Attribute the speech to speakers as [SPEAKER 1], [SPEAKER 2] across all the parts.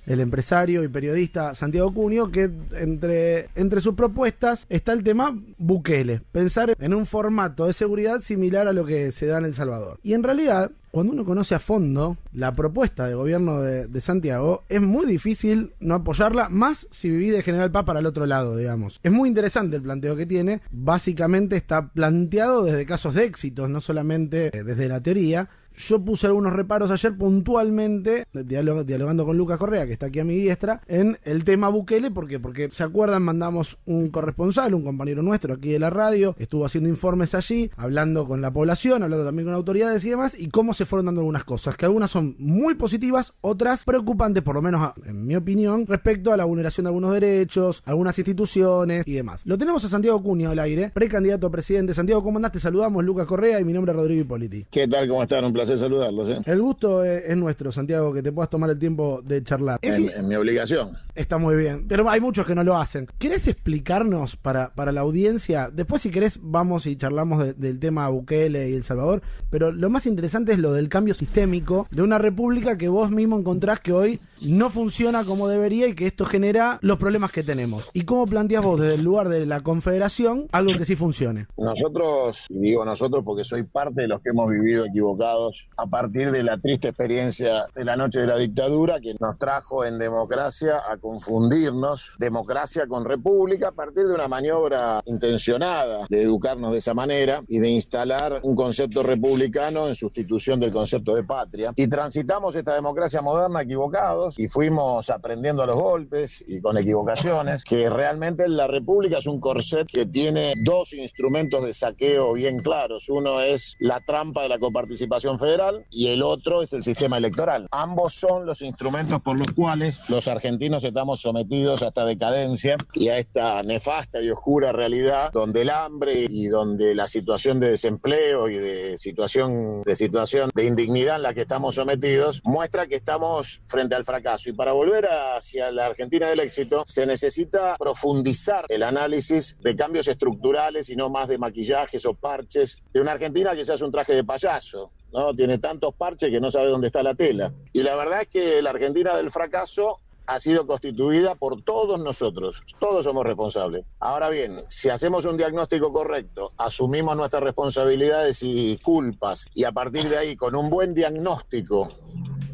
[SPEAKER 1] el empresario y periodista Santiago Cunio, que entre sus propuestas está el tema Bukele, pensar en un formato de seguridad similar a lo que se da en El Salvador. Y en realidad, cuando uno conoce a fondo la propuesta de gobierno de Santiago, es muy difícil no apoyarla, más si viví de General Paz para el otro lado, digamos. Es muy interesante el planteo que tiene. Básicamente está planteado desde casos de éxitos, no solamente desde la teoría. Yo puse algunos reparos ayer puntualmente, dialogando con Lucas Correa, que está aquí a mi diestra, en el tema Bukele. ¿Por qué? Porque, ¿se acuerdan? Mandamos un corresponsal, un compañero nuestro aquí de la radio, estuvo haciendo informes allí, hablando con la población, hablando también con autoridades y demás, y cómo se fueron dando algunas cosas, que algunas son muy positivas, otras preocupantes, por lo menos en mi opinión, respecto a la vulneración de algunos derechos, algunas instituciones y demás. Lo tenemos a Santiago Cunio al aire, precandidato a presidente. Santiago, ¿cómo andás? Te saludamos, Lucas Correa, y mi nombre es Rodrigo Hipóliti.
[SPEAKER 2] ¿Qué tal? ¿Cómo están? Un placer saludarlos.
[SPEAKER 1] El gusto es nuestro, Santiago, que te puedas tomar el tiempo de charlar.
[SPEAKER 2] Es mi obligación.
[SPEAKER 1] Está muy bien, pero hay muchos que no lo hacen. ¿Querés explicarnos para la audiencia? Después, si querés, vamos y charlamos del tema Bukele y El Salvador, pero lo más interesante es lo del cambio sistémico de una república que vos mismo encontrás que hoy no funciona como debería y que esto genera los problemas que tenemos. ¿Y cómo planteás vos desde el lugar de la Confederación algo que sí funcione?
[SPEAKER 2] Nosotros, y digo nosotros porque soy parte de los que hemos vivido equivocados a partir de la triste experiencia de la noche de la dictadura, que nos trajo en democracia a confundirnos democracia con república a partir de una maniobra intencionada de educarnos de esa manera y de instalar un concepto republicano en sustitución del concepto de patria. Y transitamos esta democracia moderna equivocados y fuimos aprendiendo a los golpes y con equivocaciones, que realmente la república es un corset que tiene dos instrumentos de saqueo bien claros. Uno es la trampa de la coparticipación federal y el otro es el sistema electoral. Ambos son los instrumentos por los cuales los argentinos estamos sometidos a esta decadencia y a esta nefasta y oscura realidad donde el hambre y donde la situación de desempleo y de situación de indignidad en la que estamos sometidos muestra que estamos frente al fracaso. Y para volver hacia la Argentina del éxito se necesita profundizar el análisis de cambios estructurales y no más de maquillajes o parches de una Argentina que se hace un traje de payaso, ¿no? Tiene tantos parches que no sabe dónde está la tela. Y la verdad es que la Argentina del fracaso ha sido constituida por todos nosotros. Todos somos responsables. Ahora bien, si hacemos un diagnóstico correcto, asumimos nuestras responsabilidades y culpas, y a partir de ahí, con un buen diagnóstico,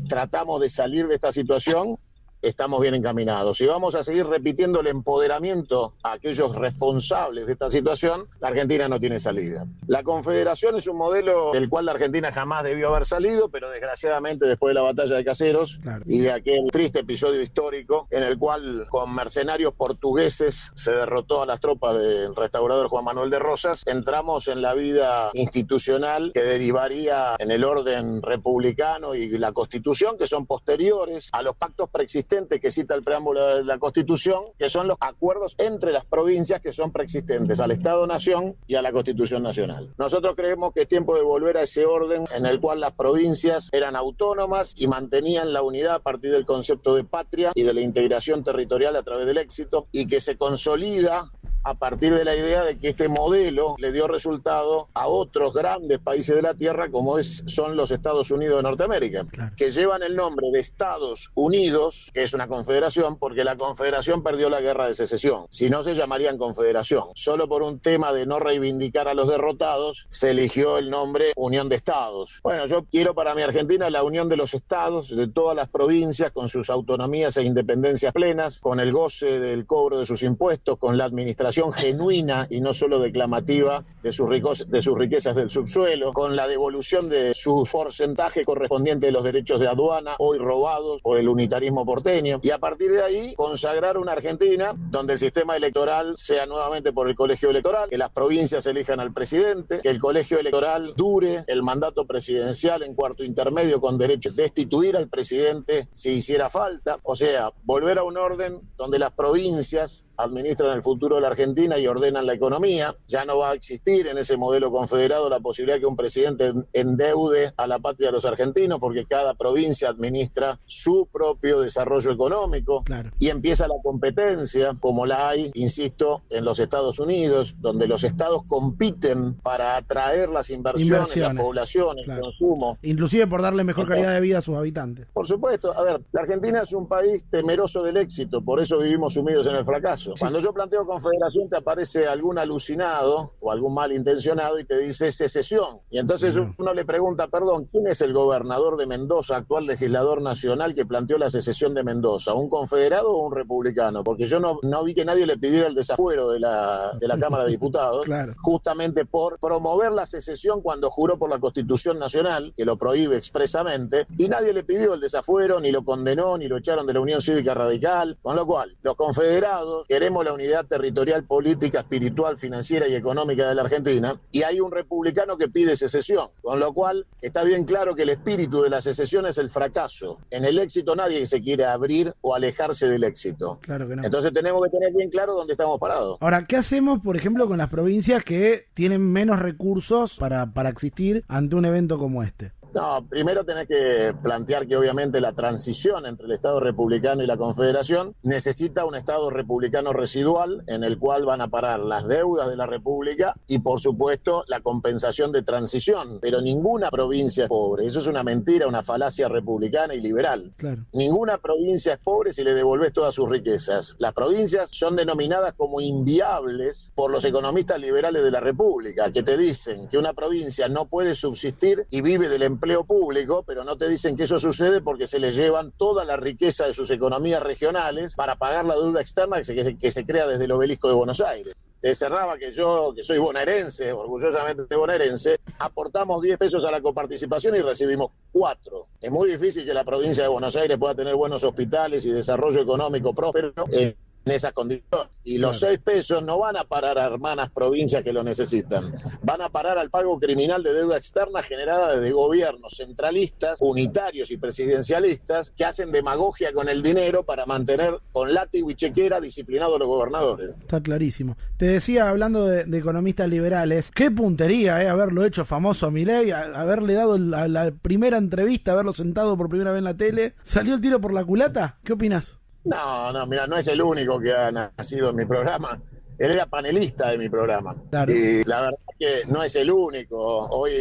[SPEAKER 2] tratamos de salir de esta situación, estamos bien encaminados. Si vamos a seguir repitiendo el empoderamiento a aquellos responsables de esta situación, la Argentina no tiene salida. La Confederación es un modelo del cual la Argentina jamás debió haber salido, pero desgraciadamente después de la batalla de Caseros, claro, y de aquel triste episodio histórico en el cual con mercenarios portugueses se derrotó a las tropas del restaurador Juan Manuel de Rosas, entramos en la vida institucional que derivaría en el orden republicano y la Constitución, que son posteriores a los pactos preexistentes que cita el preámbulo de la Constitución, que son los acuerdos entre las provincias que son preexistentes al Estado-Nación y a la Constitución Nacional. Nosotros creemos que es tiempo de volver a ese orden en el cual las provincias eran autónomas y mantenían la unidad a partir del concepto de patria y de la integración territorial a través del éxito, y que se consolida a partir de la idea de que este modelo le dio resultado a otros grandes países de la Tierra como son los Estados Unidos de Norteamérica, claro, que llevan el nombre de Estados Unidos, que es una confederación, porque la confederación perdió la guerra de secesión. Si no, se llamarían confederación. Solo por un tema de no reivindicar a los derrotados se eligió el nombre Unión de Estados. Bueno, yo quiero para mi Argentina la unión de los estados, de todas las provincias, con sus autonomías e independencias plenas, con el goce del cobro de sus impuestos, con la administración genuina y no solo declamativa de sus riquezas del subsuelo, con la devolución de su porcentaje correspondiente de los derechos de aduana hoy robados por el unitarismo porteño, y a partir de ahí consagrar una Argentina donde el sistema electoral sea nuevamente por el colegio electoral, que las provincias elijan al presidente, que el colegio electoral dure el mandato presidencial en cuarto intermedio con derecho de destituir al presidente si hiciera falta, o sea, volver a un orden donde las provincias administran el futuro de la Argentina Argentina y ordenan la economía. Ya no va a existir en ese modelo confederado la posibilidad que un presidente endeude a la patria de los argentinos, porque cada provincia administra su propio desarrollo económico.
[SPEAKER 1] Claro.
[SPEAKER 2] Y empieza la competencia, como la hay, insisto, en los Estados Unidos, donde los estados compiten para atraer las inversiones, la población, el consumo.
[SPEAKER 1] Inclusive por darle mejor calidad de vida a sus habitantes.
[SPEAKER 2] Por supuesto. A ver, la Argentina es un país temeroso del éxito, por eso vivimos sumidos en el fracaso. Sí. Cuando yo planteo confederación, te aparece algún alucinado o algún malintencionado y te dice secesión. Y entonces uno le pregunta, perdón, ¿quién es el gobernador de Mendoza, actual legislador nacional, que planteó la secesión de Mendoza? ¿Un confederado o un republicano? Porque yo no vi que nadie le pidiera el desafuero de la Cámara de Diputados, claro, justamente por promover la secesión cuando juró por la Constitución Nacional, que lo prohíbe expresamente, y nadie le pidió el desafuero, ni lo condenó, ni lo echaron de la Unión Cívica Radical, con lo cual los confederados queremos la unidad territorial, política, espiritual, financiera y económica de la Argentina, y hay un republicano que pide secesión, con lo cual está bien claro que el espíritu de la secesión es el fracaso. En el éxito nadie se quiere abrir o alejarse del éxito.
[SPEAKER 1] Claro que no.
[SPEAKER 2] Entonces tenemos que tener bien claro dónde estamos parados.
[SPEAKER 1] Ahora, ¿qué hacemos, por ejemplo, con las provincias que tienen menos recursos para existir ante un evento como este?
[SPEAKER 2] No, primero tenés que plantear que obviamente la transición entre el Estado republicano y la Confederación necesita un Estado republicano residual en el cual van a parar las deudas de la República y, por supuesto, la compensación de transición. Pero ninguna provincia es pobre. Eso es una mentira, una falacia republicana y liberal.
[SPEAKER 1] Claro.
[SPEAKER 2] Ninguna provincia es pobre si le devolvés todas sus riquezas. Las provincias son denominadas como inviables por los economistas liberales de la República, que te dicen que una provincia no puede subsistir y vive del empleo público, pero no te dicen que eso sucede porque se le llevan toda la riqueza de sus economías regionales para pagar la deuda externa que se crea desde el obelisco de Buenos Aires. Te cerraba que yo, que soy bonaerense, orgullosamente bonaerense, aportamos 10 pesos a la coparticipación y recibimos 4. Es muy difícil que la provincia de Buenos Aires pueda tener buenos hospitales y desarrollo económico próspero en esas condiciones. Y los 6 pesos no van a parar a hermanas provincias que lo necesitan. Van a parar al pago criminal de deuda externa generada desde gobiernos centralistas, unitarios y presidencialistas que hacen demagogia con el dinero para mantener con látigo y chequera disciplinados a los gobernadores.
[SPEAKER 1] Está clarísimo. Te decía, hablando de economistas liberales, qué puntería haberlo hecho famoso a Milei, haberle dado la primera entrevista, haberlo sentado por primera vez en la tele. ¿Salió el tiro por la culata? ¿Qué opinas?
[SPEAKER 2] No, mira, no es el único que ha nacido en mi programa. Él era panelista de mi programa.
[SPEAKER 1] Claro.
[SPEAKER 2] Y la verdad que no es el único. Hoy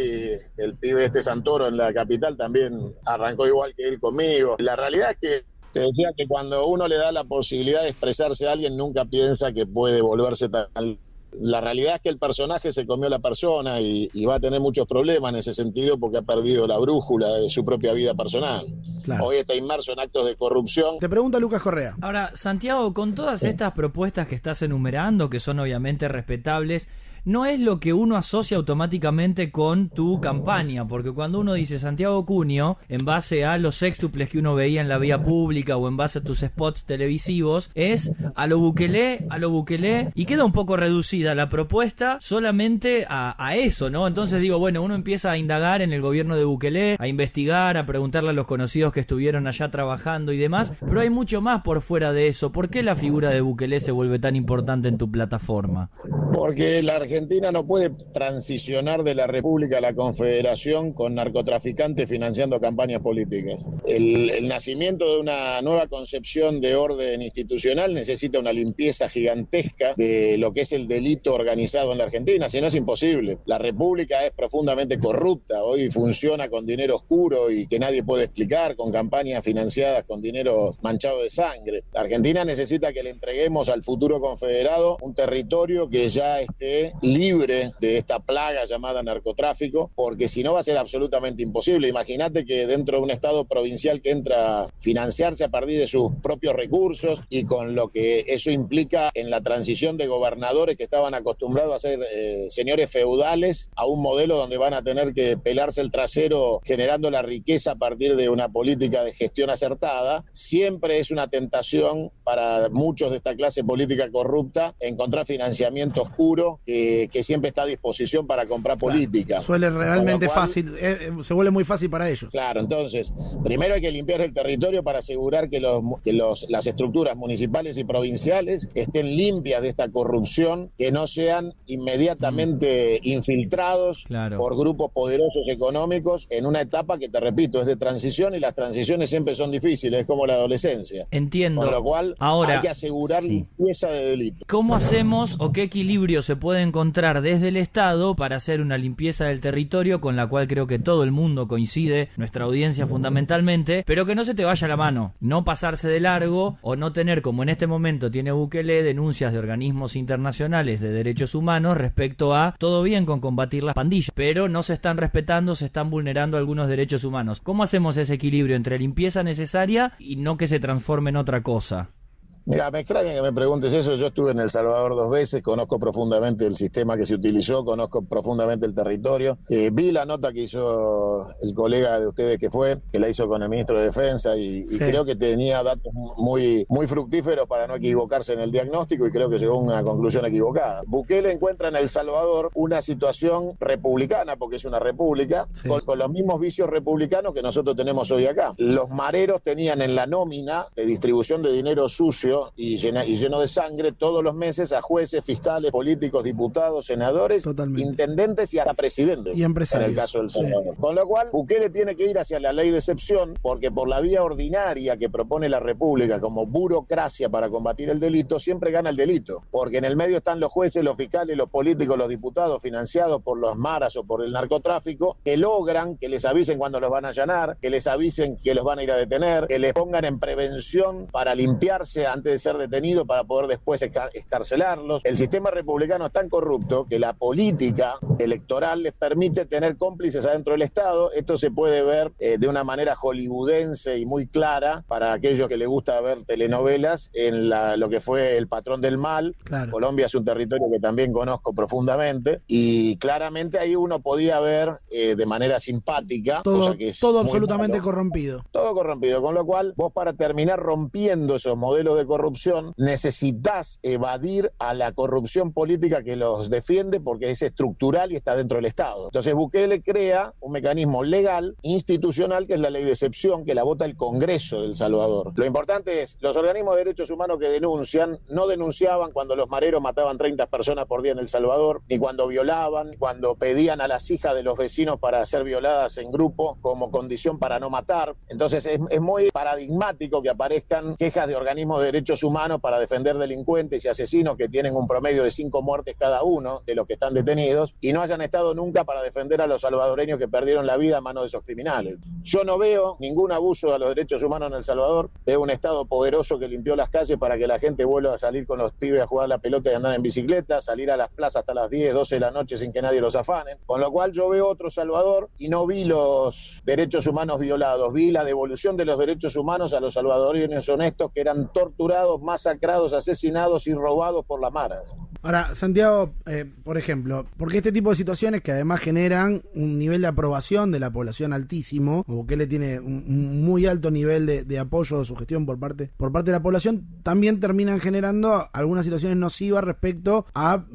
[SPEAKER 2] el pibe Santoro en la capital también arrancó igual que él conmigo. La realidad es que te decía que cuando uno le da la posibilidad de expresarse a alguien, nunca piensa que puede volverse tan... La realidad es que el personaje se comió la persona y va a tener muchos problemas en ese sentido porque ha perdido la brújula de su propia vida personal. Claro. Hoy está inmerso en actos de corrupción.
[SPEAKER 1] Te pregunta Lucas Correa.
[SPEAKER 3] Ahora, Santiago, con todas estas propuestas que estás enumerando, que son obviamente respetables, no es lo que uno asocia automáticamente con tu campaña, porque cuando uno dice Santiago Cunio, en base a los sextuples que uno veía en la vía pública o en base a tus spots televisivos, es a lo Bukele, y queda un poco reducida la propuesta solamente a eso, ¿no? Entonces digo, bueno, uno empieza a indagar en el gobierno de Bukele, a investigar, a preguntarle a los conocidos que estuvieron allá trabajando y demás, pero hay mucho más por fuera de eso. ¿Por qué la figura de Bukele se vuelve tan importante en tu plataforma?
[SPEAKER 2] Porque la Argentina no puede transicionar de la República a la Confederación con narcotraficantes financiando campañas políticas. El nacimiento de una nueva concepción de orden institucional necesita una limpieza gigantesca de lo que es el delito organizado en la Argentina, si no es imposible. La República es profundamente corrupta, hoy funciona con dinero oscuro y que nadie puede explicar, con campañas financiadas con dinero manchado de sangre. La Argentina necesita que le entreguemos al futuro confederado un territorio que ya esté libre de esta plaga llamada narcotráfico, porque si no va a ser absolutamente imposible. Imagínate que dentro de un estado provincial que entra a financiarse a partir de sus propios recursos y con lo que eso implica en la transición de gobernadores que estaban acostumbrados a ser señores feudales a un modelo donde van a tener que pelarse el trasero generando la riqueza a partir de una política de gestión acertada, siempre es una tentación para muchos de esta clase política corrupta encontrar financiamiento oscuro seguro que siempre está a disposición para comprar política.
[SPEAKER 1] Suele realmente
[SPEAKER 2] Con lo cual,
[SPEAKER 1] fácil, se vuelve muy fácil para ellos.
[SPEAKER 2] Claro, entonces, primero hay que limpiar el territorio para asegurar que las estructuras municipales y provinciales estén limpias de esta corrupción, que no sean inmediatamente infiltrados por grupos poderosos económicos en una etapa que, te repito, es de transición, y las transiciones siempre son difíciles, es como la adolescencia.
[SPEAKER 3] Entiendo.
[SPEAKER 2] Con lo cual
[SPEAKER 3] ahora
[SPEAKER 2] hay que asegurar limpieza de delitos.
[SPEAKER 3] ¿Cómo hacemos o qué equilibrio se puede encontrar desde el Estado para hacer una limpieza del territorio, con la cual creo que todo el mundo coincide, nuestra audiencia fundamentalmente, pero que no se te vaya la mano, no pasarse de largo o no tener, como en este momento tiene Bukele, denuncias de organismos internacionales de derechos humanos respecto a todo bien con combatir las pandillas, pero no se están respetando, se están vulnerando algunos derechos humanos? ¿Cómo hacemos ese equilibrio entre limpieza necesaria y no que se transforme en otra cosa?
[SPEAKER 2] Mira, me extraña que me preguntes eso. Yo estuve en El Salvador 2 veces, conozco profundamente el sistema que se utilizó, conozco profundamente el territorio. Vi la nota que hizo el colega de ustedes que la hizo con el ministro de Defensa, y creo que tenía datos muy fructíferos para no equivocarse en el diagnóstico, y creo que llegó a una conclusión equivocada. Bukele encuentra en El Salvador una situación republicana, porque es una república, con los mismos vicios republicanos que nosotros tenemos hoy acá. Los mareros tenían en la nómina de distribución de dinero sucio y lleno de sangre todos los meses a jueces, fiscales, políticos, diputados, senadores, intendentes y hasta presidentes, y empresarios, en el caso del Salvador. Con lo cual, Bukele tiene que ir hacia la ley de excepción, porque por la vía ordinaria que propone la República como burocracia para combatir el delito, siempre gana el delito, porque en el medio están los jueces, los fiscales, los políticos, los diputados financiados por los maras o por el narcotráfico, que logran que les avisen cuando los van a allanar, que les avisen que los van a ir a detener, que les pongan en prevención para limpiarse antes de ser detenido, para poder después escarcelarlos. El sistema republicano es tan corrupto que la política electoral les permite tener cómplices adentro del Estado. Esto se puede ver de una manera hollywoodense y muy clara para aquellos que les gusta ver telenovelas en lo que fue El Patrón del Mal. Claro. Colombia es un territorio que también conozco profundamente, y claramente ahí uno podía ver de manera simpática, cosa que es
[SPEAKER 1] todo absolutamente corrompido.
[SPEAKER 2] Todo corrompido, con lo cual vos, para terminar rompiendo esos modelos de corrupción, necesitas evadir a la corrupción política que los defiende, porque es estructural y está dentro del Estado. Entonces Bukele crea un mecanismo legal, institucional, que es la ley de excepción, que la vota el Congreso de El Salvador. Lo importante es, los organismos de derechos humanos que denuncian, no denunciaban cuando los mareros mataban 30 personas por día en El Salvador, ni cuando violaban, cuando pedían a las hijas de los vecinos para ser violadas en grupo como condición para no matar. Entonces es muy paradigmático que aparezcan quejas de organismos de derechos humanos para defender delincuentes y asesinos que tienen un promedio de 5 muertes cada uno de los que están detenidos, y no hayan estado nunca para defender a los salvadoreños que perdieron la vida a manos de esos criminales. Yo no veo ningún abuso a los derechos humanos en El Salvador. Veo un Estado poderoso que limpió las calles para que la gente vuelva a salir con los pibes a jugar la pelota y andar en bicicleta, salir a las plazas hasta las 10, 12 de la noche sin que nadie los afane. Con lo cual yo veo otro Salvador y no vi los derechos humanos violados, vi la devolución de los derechos humanos a los salvadoreños honestos que eran torturados, masacrados, asesinados y robados por las maras.
[SPEAKER 1] Ahora, Santiago, por ejemplo, porque este tipo de situaciones que además generan un nivel de aprobación de la población altísimo, o que le tiene un muy alto nivel de apoyo de su gestión por parte de la población, también terminan generando algunas situaciones nocivas respecto a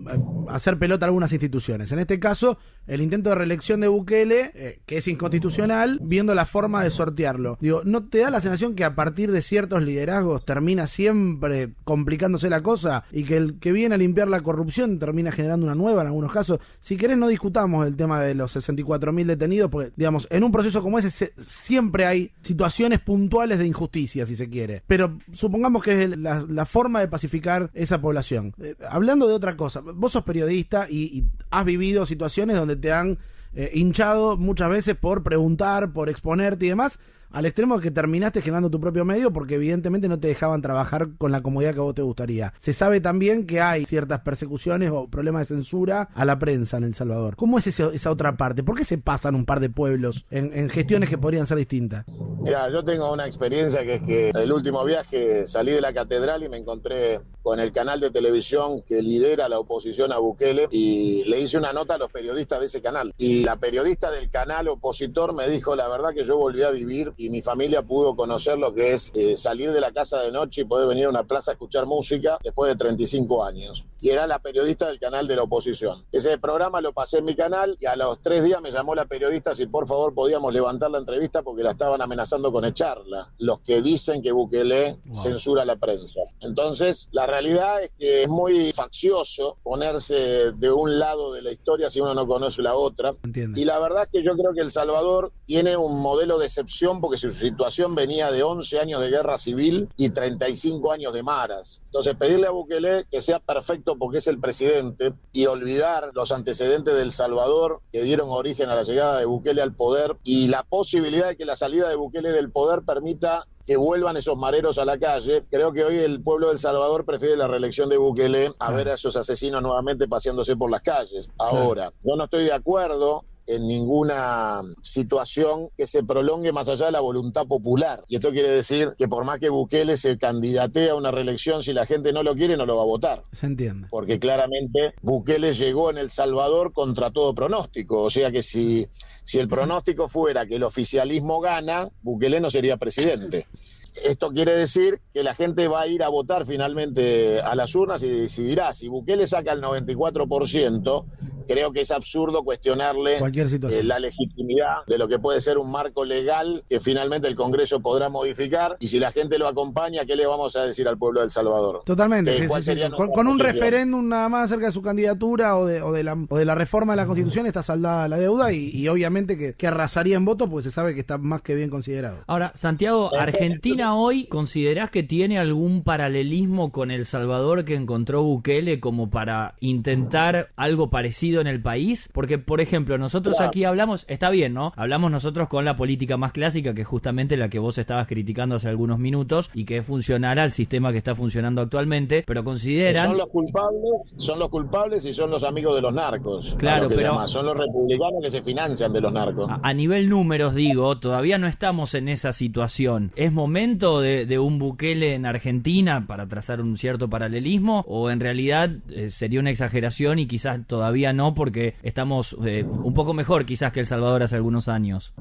[SPEAKER 1] hacer pelota a algunas instituciones. En este caso, el intento de reelección de Bukele, que es inconstitucional, viendo la forma de sortearlo. Digo, ¿no te da la sensación que a partir de ciertos liderazgos termina siempre complicándose la cosa, y que el que viene a limpiar la corrupción termina generando una nueva en algunos casos? Si querés, no discutamos el tema de los 64.000 detenidos, porque, digamos, en un proceso como ese siempre hay situaciones puntuales de injusticia, si se quiere. Pero supongamos que es la forma de pacificar esa población. Hablando de otra cosa, vos sos periodista y has vivido situaciones donde te han hinchado muchas veces por preguntar, por exponerte y demás, al extremo que terminaste generando tu propio medio porque evidentemente no te dejaban trabajar con la comodidad que a vos te gustaría. Se sabe también que hay ciertas persecuciones o problemas de censura a la prensa en El Salvador. ¿Cómo es esa otra parte? ¿Por qué se pasan un par de pueblos en gestiones que podrían ser distintas?
[SPEAKER 2] Mira, yo tengo una experiencia que es que el último viaje salí de la catedral y me encontré con el canal de televisión que lidera la oposición a Bukele y le hice una nota a los periodistas de ese canal. Y la periodista del canal opositor me dijo, la verdad que yo volví a vivir y mi familia pudo conocer lo que es salir de la casa de noche y poder venir a una plaza a escuchar música después de 35 años. Y era la periodista del canal de la oposición. Ese programa lo pasé en mi canal y a los 3 días me llamó la periodista si por favor podíamos levantar la entrevista porque la estaban amenazando con echarla. Los que dicen que Bukele censura a la prensa. Entonces, la realidad es que es muy faccioso ponerse de un lado de la historia si uno no conoce la otra.
[SPEAKER 1] Entiendo.
[SPEAKER 2] Y la verdad es que yo creo que El Salvador tiene un modelo de excepción porque su situación venía de 11 años de guerra civil y 35 años de maras. Entonces, pedirle a Bukele que sea perfecto porque es el presidente y olvidar los antecedentes de El Salvador que dieron origen a la llegada de Bukele al poder y la posibilidad de que la salida de Bukele del poder permita que vuelvan esos mareros a la calle. Creo que hoy el pueblo de El Salvador prefiere la reelección de Bukele a ver a esos asesinos nuevamente paseándose por las calles. Ahora, yo no estoy de acuerdo en ninguna situación que se prolongue más allá de la voluntad popular. Y esto quiere decir que por más que Bukele se candidatee a una reelección, si la gente no lo quiere, no lo va a votar.
[SPEAKER 1] Se entiende.
[SPEAKER 2] Porque claramente Bukele llegó en El Salvador contra todo pronóstico. O sea que si el pronóstico fuera que el oficialismo gana, Bukele no sería presidente. Esto quiere decir que la gente va a ir a votar finalmente a las urnas y decidirá. Si Bukele saca el 94%, creo que es absurdo cuestionarle la legitimidad de lo que puede ser un marco legal que finalmente el Congreso podrá modificar. Y si la gente lo acompaña, ¿qué le vamos a decir al pueblo de El Salvador?
[SPEAKER 1] Totalmente. Sí. Con un referéndum nada más acerca de su candidatura o de la reforma de la Constitución está saldada la deuda y obviamente que arrasaría en votos porque se sabe que está más que bien considerado.
[SPEAKER 3] Ahora, Santiago, Argentina hoy, ¿considerás que tiene algún paralelismo con El Salvador que encontró Bukele como para intentar algo parecido en el país? Porque, por ejemplo, nosotros aquí hablamos, está bien, ¿no? Hablamos nosotros con la política más clásica, que es justamente la que vos estabas criticando hace algunos minutos y que es funcional al sistema que está funcionando actualmente, pero consideran...
[SPEAKER 2] Son los culpables y son los amigos de los narcos.
[SPEAKER 3] Claro, pero...
[SPEAKER 2] Son los republicanos que se financian de los narcos.
[SPEAKER 3] A nivel números, digo, todavía no estamos en esa situación. ¿Es momento de un Bukele en Argentina para trazar un cierto paralelismo o en realidad sería una exageración y quizás todavía no porque estamos un poco mejor quizás que El Salvador hace algunos años?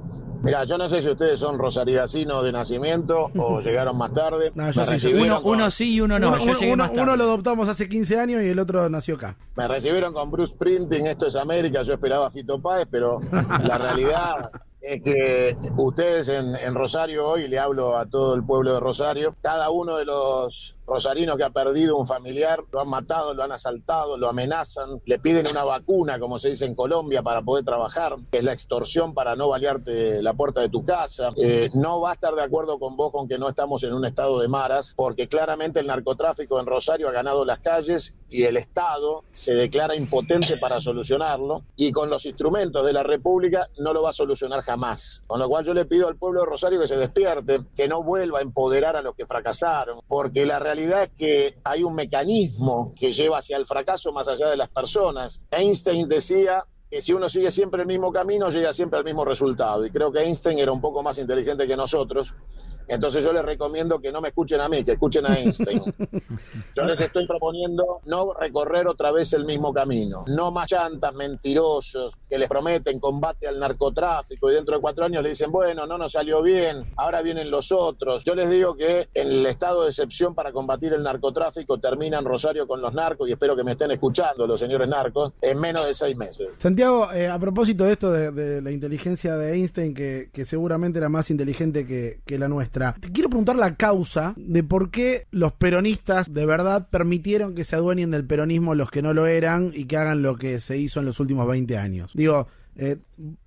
[SPEAKER 2] Mira, yo no sé si ustedes son rosarigacinos de nacimiento o llegaron más tarde.
[SPEAKER 1] No, yo sí,
[SPEAKER 3] uno sí y uno no. Yo llegué más tarde.
[SPEAKER 1] Uno lo adoptamos hace 15 años y el otro nació acá.
[SPEAKER 2] Me recibieron con Bruce Springsteen, Esto es América, yo esperaba a Fito Páez, pero la realidad... es que ustedes en Rosario hoy, le hablo a todo el pueblo de Rosario, cada uno de los rosarinos que ha perdido un familiar, lo han matado, lo han asaltado, lo amenazan, le piden una vacuna, como se dice en Colombia, para poder trabajar, que es la extorsión para no balearte la puerta de tu casa. No va a estar de acuerdo con vos con que no estamos en un estado de maras, porque claramente el narcotráfico en Rosario ha ganado las calles y el Estado se declara impotente para solucionarlo, y con los instrumentos de la República no lo va a solucionar jamás. Con lo cual yo le pido al pueblo de Rosario que se despierte, que no vuelva a empoderar a los que fracasaron, porque la realidad es que hay un mecanismo que lleva hacia el fracaso más allá de las personas. Einstein decía que si uno sigue siempre el mismo camino, llega siempre al mismo resultado. Y creo que Einstein era un poco más inteligente que nosotros. Entonces yo les recomiendo que no me escuchen a mí, que escuchen a Einstein. Yo les estoy proponiendo no recorrer otra vez el mismo camino. No más chantas, mentirosos, que les prometen combate al narcotráfico y dentro de 4 años le dicen, bueno, no nos salió bien, ahora vienen los otros. Yo les digo que en el estado de excepción para combatir el narcotráfico termina en Rosario con los narcos, y espero que me estén escuchando los señores narcos, en menos de 6 meses.
[SPEAKER 1] Santiago, a propósito de esto de la inteligencia de Einstein, que seguramente era más inteligente que la nuestra, te quiero preguntar la causa de por qué los peronistas de verdad permitieron que se adueñen del peronismo los que no lo eran y que hagan lo que se hizo en los últimos 20 años. Digo,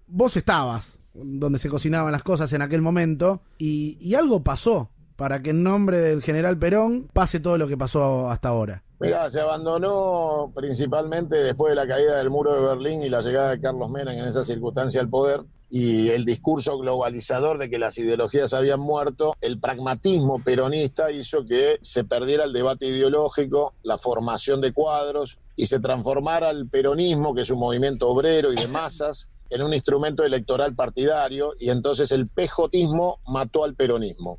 [SPEAKER 1] vos estabas donde se cocinaban las cosas en aquel momento y algo pasó para que en nombre del general Perón pase todo lo que pasó hasta ahora.
[SPEAKER 2] Mirá, se abandonó principalmente después de la caída del muro de Berlín y la llegada de Carlos Menem en esa circunstancia al poder, y el discurso globalizador de que las ideologías habían muerto. El pragmatismo peronista hizo que se perdiera el debate ideológico, la formación de cuadros, y se transformara el peronismo, que es un movimiento obrero y de masas, en un instrumento electoral partidario, y entonces el pejotismo mató al peronismo.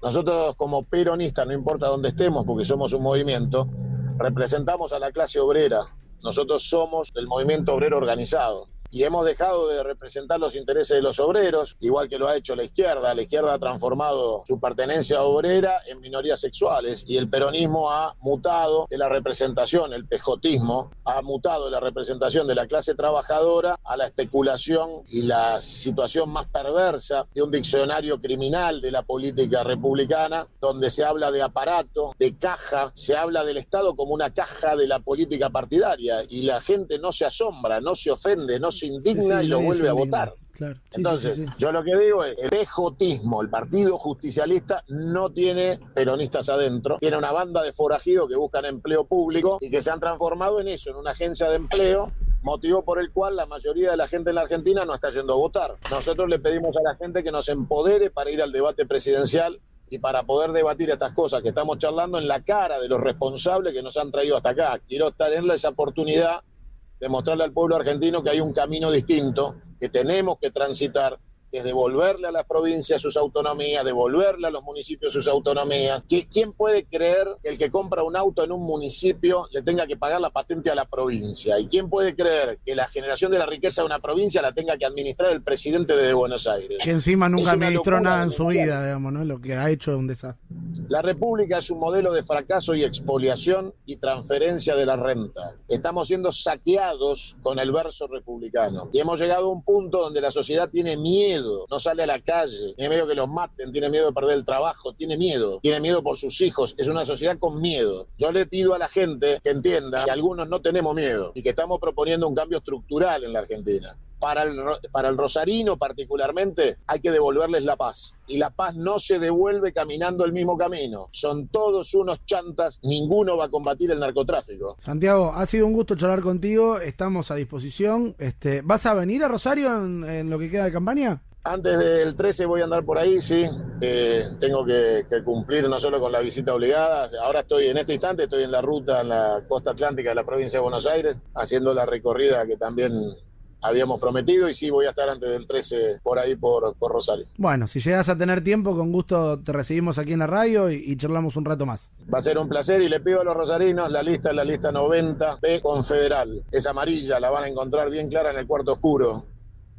[SPEAKER 2] Nosotros como peronistas, no importa dónde estemos, porque somos un movimiento, representamos a la clase obrera. Nosotros somos el movimiento obrero organizado. Y hemos dejado de representar los intereses de los obreros, igual que lo ha hecho la izquierda. La izquierda ha transformado su pertenencia obrera en minorías sexuales y el peronismo ha mutado de la representación, el pejotismo ha mutado de la representación de la clase trabajadora a la especulación y la situación más perversa de un diccionario criminal de la política republicana, donde se habla de aparato, de caja, se habla del Estado como una caja de la política partidaria y la gente no se asombra, no se ofende, no se indigna y lo vuelve a votar.
[SPEAKER 1] Claro.
[SPEAKER 2] Entonces, yo lo que digo es, el pejotismo, el partido justicialista, no tiene peronistas adentro, tiene una banda de forajidos que buscan empleo público y que se han transformado en eso, en una agencia de empleo, motivo por el cual la mayoría de la gente en la Argentina no está yendo a votar. Nosotros le pedimos a la gente que nos empodere para ir al debate presidencial y para poder debatir estas cosas que estamos charlando en la cara de los responsables que nos han traído hasta acá. Quiero tenerle esa oportunidad de mostrarle al pueblo argentino que hay un camino distinto, que tenemos que transitar, que es devolverle a las provincias sus autonomías, devolverle a los municipios sus autonomías. ¿Quién puede creer que el que compra un auto en un municipio le tenga que pagar la patente a la provincia? ¿Y quién puede creer que la generación de la riqueza de una provincia la tenga que administrar el presidente de Buenos Aires?
[SPEAKER 1] Que encima nunca administró nada en su vida, digamos, ¿no? Lo que ha hecho es un desastre.
[SPEAKER 2] La República es un modelo de fracaso y expoliación y transferencia de la renta. Estamos siendo saqueados con el verso republicano. Y hemos llegado a un punto donde la sociedad tiene miedo, no sale a la calle, tiene miedo que los maten, tiene miedo de perder el trabajo, tiene miedo por sus hijos. Es una sociedad con miedo. Yo le pido a la gente que entienda que algunos no tenemos miedo y que estamos proponiendo un cambio estructural en la Argentina. Para el rosarino particularmente hay que devolverles la paz. Y la paz no se devuelve caminando el mismo camino. Son todos unos chantas, ninguno va a combatir el narcotráfico.
[SPEAKER 1] Santiago, ha sido un gusto charlar contigo, estamos a disposición. ¿Vas a venir a Rosario en lo que queda de campaña?
[SPEAKER 2] Antes del 13 voy a andar por ahí, sí. Tengo que cumplir no solo con la visita obligada. Ahora en este instante estoy en la ruta en la costa atlántica de la provincia de Buenos Aires, haciendo la recorrida que también habíamos prometido, y sí voy a estar antes del 13 por ahí por Rosario.
[SPEAKER 1] Bueno, si llegas a tener tiempo, con gusto te recibimos aquí en la radio y charlamos un rato más.
[SPEAKER 2] Va a ser un placer y le pido a los rosarinos, la lista es la lista 90B Confederal. Es amarilla, la van a encontrar bien clara en el cuarto oscuro.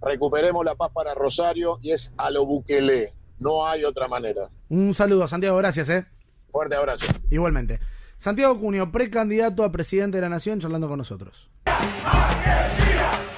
[SPEAKER 2] Recuperemos la paz para Rosario y es a lo Bukele. No hay otra manera.
[SPEAKER 1] Un saludo, Santiago, gracias.
[SPEAKER 2] Fuerte abrazo.
[SPEAKER 1] Igualmente. Santiago Cunio, precandidato a presidente de la Nación, charlando con nosotros.
[SPEAKER 4] Argentina.